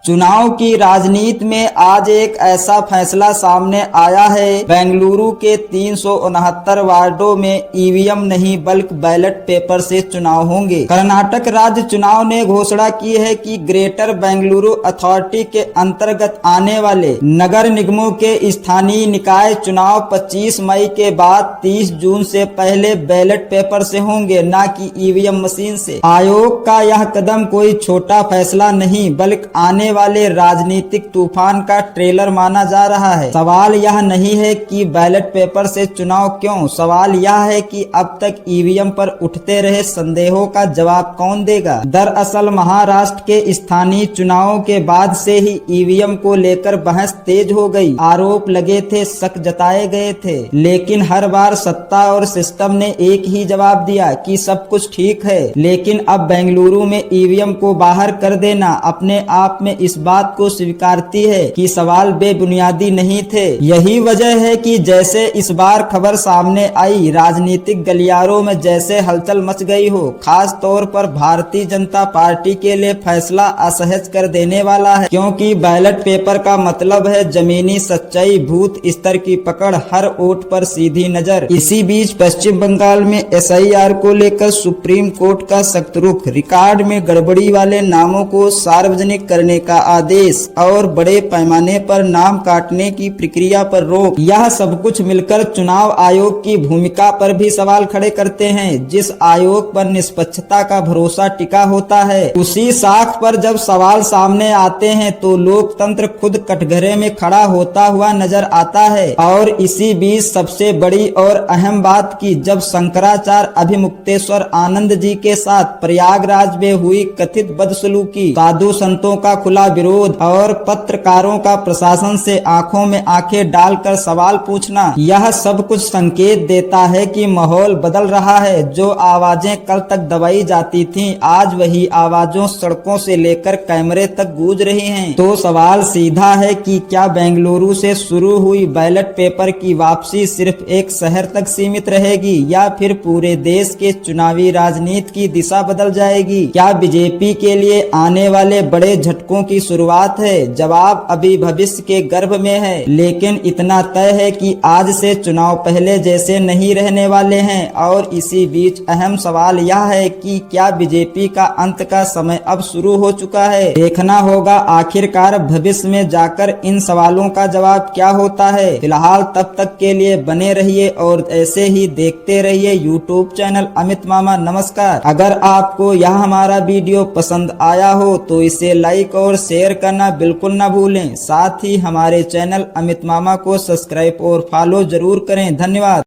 चुनाव की राजनीति में आज एक ऐसा फैसला सामने आया है। बेंगलुरु के 369 वार्डों में ईवीएम नहीं बल्कि बैलेट पेपर से चुनाव होंगे। कर्नाटक राज्य चुनाव ने घोषणा की है कि ग्रेटर बेंगलुरु अथॉरिटी के अंतर्गत आने वाले नगर निगमों के स्थानीय निकाय चुनाव 25 मई के बाद 30 जून से पहले बैलेट पेपर से होंगे, न कि ईवीएम मशीन से। आयोग का यह कदम कोई छोटा फैसला नहीं बल्कि आने वाले राजनीतिक तूफान का ट्रेलर माना जा रहा है। सवाल यह नहीं है कि बैलेट पेपर से चुनाव क्यों, सवाल यह है कि अब तक ईवीएम पर उठते रहे संदेहों का जवाब कौन देगा। दरअसल महाराष्ट्र के स्थानीय चुनावों के बाद से ही ईवीएम को लेकर बहस तेज हो गई। आरोप लगे थे, शक जताए गए थे, लेकिन हर बार सत्ता और सिस्टम ने एक ही जवाब दिया कि सब कुछ ठीक है। लेकिन अब बेंगलुरु में ईवीएम को बाहर कर देना अपने आप में इस बात को स्वीकारती है कि सवाल बेबुनियादी नहीं थे। यही वजह है कि जैसे इस बार खबर सामने आई, राजनीतिक गलियारों में जैसे हलचल मच गई हो। खास तौर पर भारतीय जनता पार्टी के लिए फैसला असहज कर देने वाला है, क्योंकि बैलेट पेपर का मतलब है जमीनी सच्चाई, बूथ स्तर की पकड़, हर वोट पर सीधी नजर। इसी बीच पश्चिम बंगाल में एसआईआर को लेकर सुप्रीम कोर्ट का सख्त रुख, रिकॉर्ड में गड़बड़ी वाले नामों को सार्वजनिक करने का आदेश और बड़े पैमाने पर नाम काटने की प्रक्रिया पर रोक, यह सब कुछ मिलकर चुनाव आयोग की भूमिका पर भी सवाल खड़े करते हैं। जिस आयोग पर निष्पक्षता का भरोसा टिका होता है, उसी साख पर जब सवाल सामने आते हैं तो लोकतंत्र खुद कटघरे में खड़ा होता हुआ नजर आता है। और इसी बीच सबसे बड़ी और अहम बात की, जब शंकराचार्य अभिमुक्तेश्वर आनंद जी के साथ प्रयागराज में हुई कथित बदसलूकी, साधु संतों का खुला विरोध और पत्रकारों का प्रशासन से आंखों में आंखें डालकर सवाल पूछना, यह सब कुछ संकेत देता है कि माहौल बदल रहा है। जो आवाजें कल तक दबाई जाती थीं, आज वही आवाजों सड़कों से लेकर कैमरे तक गूंज रही हैं। तो सवाल सीधा है कि क्या बेंगलुरु से शुरू हुई बैलेट पेपर की वापसी सिर्फ एक शहर तक सीमित रहेगी या फिर पूरे देश के चुनावी राजनीति की दिशा बदल जाएगी? क्या बीजेपी के लिए आने वाले बड़े झटकों की शुरुआत है? जवाब अभी भविष्य के गर्भ में है, लेकिन इतना तय है कि आज से चुनाव पहले जैसे नहीं रहने वाले हैं। और इसी बीच अहम सवाल यह है कि क्या बीजेपी का अंत का समय अब शुरू हो चुका है? देखना होगा आखिरकार भविष्य में जाकर इन सवालों का जवाब क्या होता है। फिलहाल तब तक के लिए बने रहिए और ऐसे ही देखते रहिए यूट्यूब चैनल अमित मामा। नमस्कार। अगर आपको यह हमारा वीडियो पसंद आया हो तो इसे लाइक और शेयर करना बिल्कुल न भूलें। साथ ही हमारे चैनल अमित मामा को सब्सक्राइब और फॉलो जरूर करें। धन्यवाद।